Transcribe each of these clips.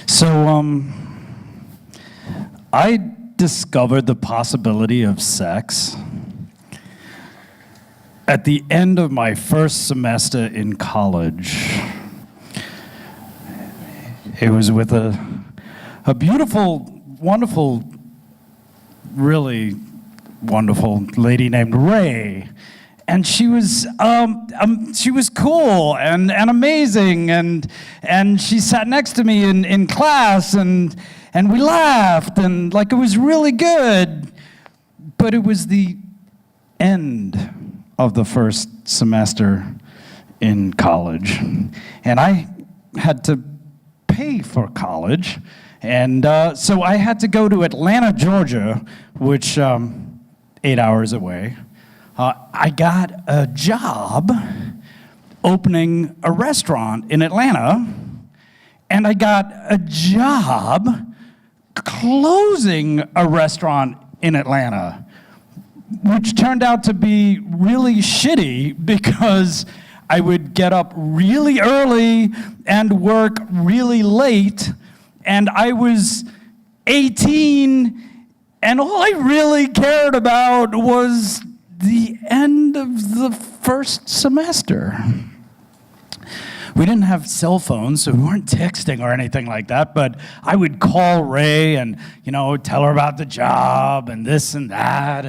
So, I discovered the possibility of sex at the end of my first semester in college. It was with a beautiful, wonderful, really wonderful lady named Ray. And she was cool and amazing, and she sat next to me in class, and we laughed, and like it was really good. But it was the end of the first semester in college, and I had to pay for college, and so I had to go to Atlanta, Georgia, which 8 hours away. I got a job opening a restaurant in Atlanta, and I got a job closing a restaurant in Atlanta, which turned out to be really shitty because I would get up really early and work really late, and I was 18, and all I really cared about was the end of the first semester. We didn't have cell phones, so we weren't texting or anything like that, but I would call Ray and, tell her about the job and this and that,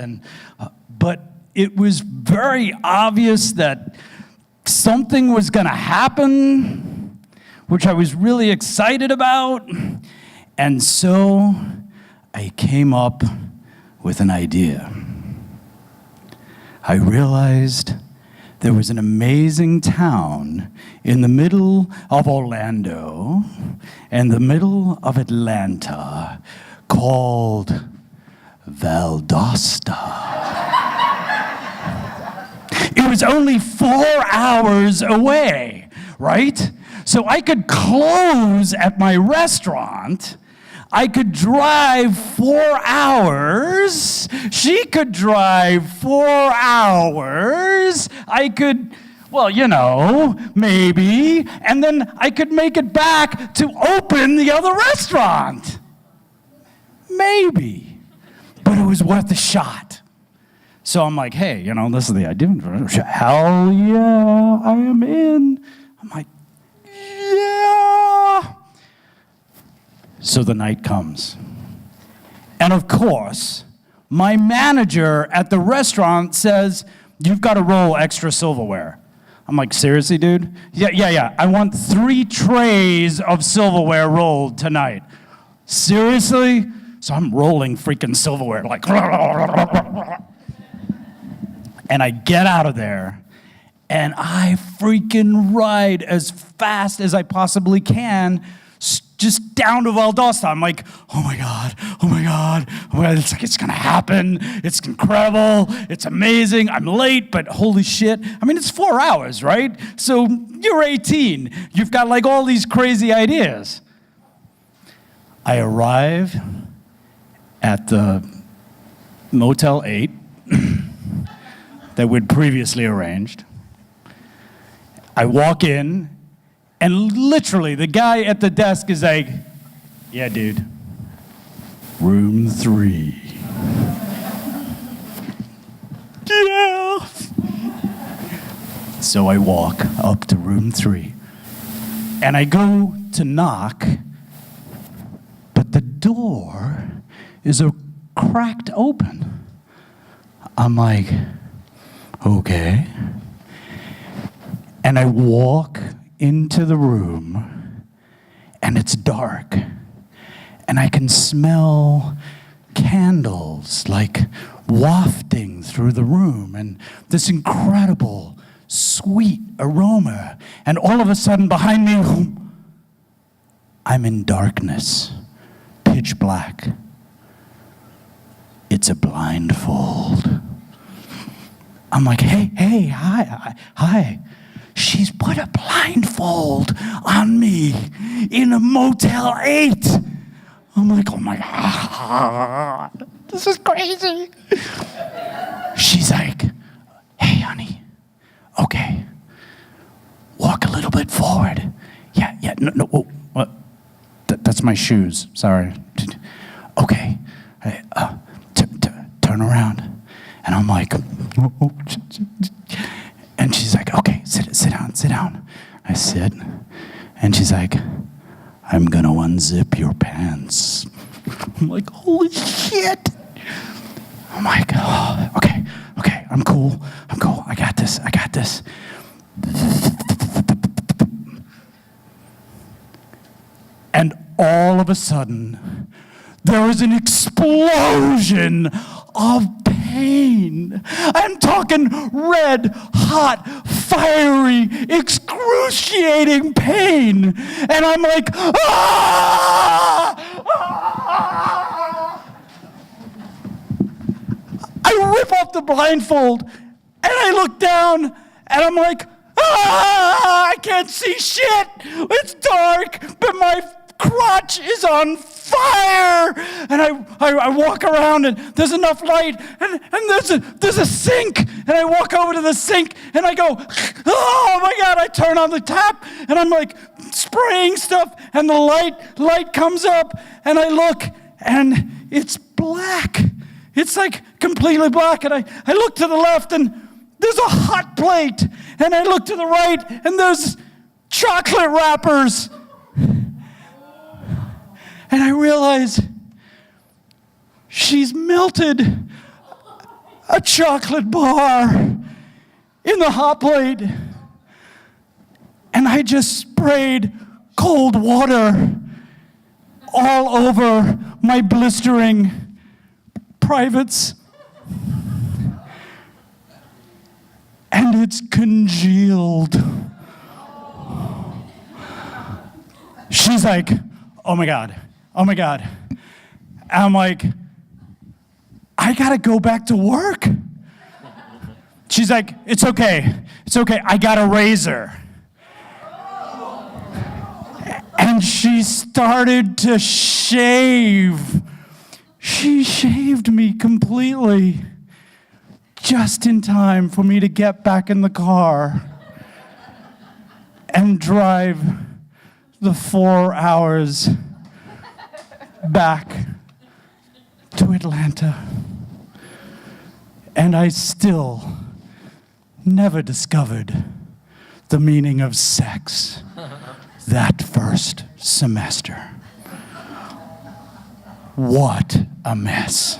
but it was very obvious that something was gonna happen, which I was really excited about, and so I came up with an idea. I realized there was an amazing town in the middle of Orlando and the middle of Atlanta called Valdosta. It was only 4 hours away, right? So I could close at my restaurant. I could drive 4 hours. She could drive 4 hours. I could, maybe. And then I could make it back to open the other restaurant. Maybe. But it was worth a shot. So I'm like, hey, this is the idea. Hell yeah, I am in. I'm like, yeah. So the night comes. And of course, my manager at the restaurant says, you've got to roll extra silverware. I'm like, seriously, dude? Yeah. I want 3 trays of silverware rolled tonight. Seriously? So I'm rolling freaking silverware, like, and I get out of there, and I freaking ride as fast as I possibly can, just down to Valdosta. I'm like, oh my God, it's like, it's gonna happen, it's incredible, it's amazing, I'm late, but holy shit. I mean, it's 4 hours, right? So you're 18, you've got like all these crazy ideas. I arrive at the Motel 8 that we'd previously arranged. I walk in, and literally, the guy at the desk is like, yeah, dude, room 3. Yeah. So I walk up to room 3, and I go to knock, but the door is cracked open. I'm like, okay. And I walk into the room, and it's dark, and I can smell candles like wafting through the room, and this incredible sweet aroma, and all of a sudden behind me, I'm in darkness, pitch black. It's a blindfold. I'm like, hey, hi. She's put a blindfold on me in a Motel 8. I'm like, oh my God, this is crazy. She's like, hey, honey, okay, walk a little bit forward. Yeah, no, what? That's my shoes. Sorry. Okay. Turn around. And I'm like, and she's like, okay, sit down. I sit, and she's like, I'm gonna unzip your pants. I'm like, holy shit. I'm like, oh, okay, I'm cool. I got this. And all of a sudden, there is an explosion of pain. I'm talking red, hot, fiery, excruciating pain. And I'm like, ah! Ah! I rip off the blindfold, and I look down, and I'm like, ah! I can't see shit. It's dark, but my crotch is on fire, and I walk around, and there's enough light, and there's a sink, and I walk over to the sink, and I go, oh my God, I turn on the tap, and I'm like spraying stuff, and the light comes up, and I look, and it's black. It's like completely black, and I look to the left, and there's a hot plate, and I look to the right, and there's chocolate wrappers. And I realize she's melted a chocolate bar in the hot plate. And I just sprayed cold water all over my blistering privates. And it's congealed. She's like, oh my God. I'm like, I gotta go back to work. She's like, it's okay, I got a razor. And she started to shave. She shaved me completely, just in time for me to get back in the car and drive the 4 hours back to Atlanta. And I still never discovered the meaning of sex that first semester. What a mess.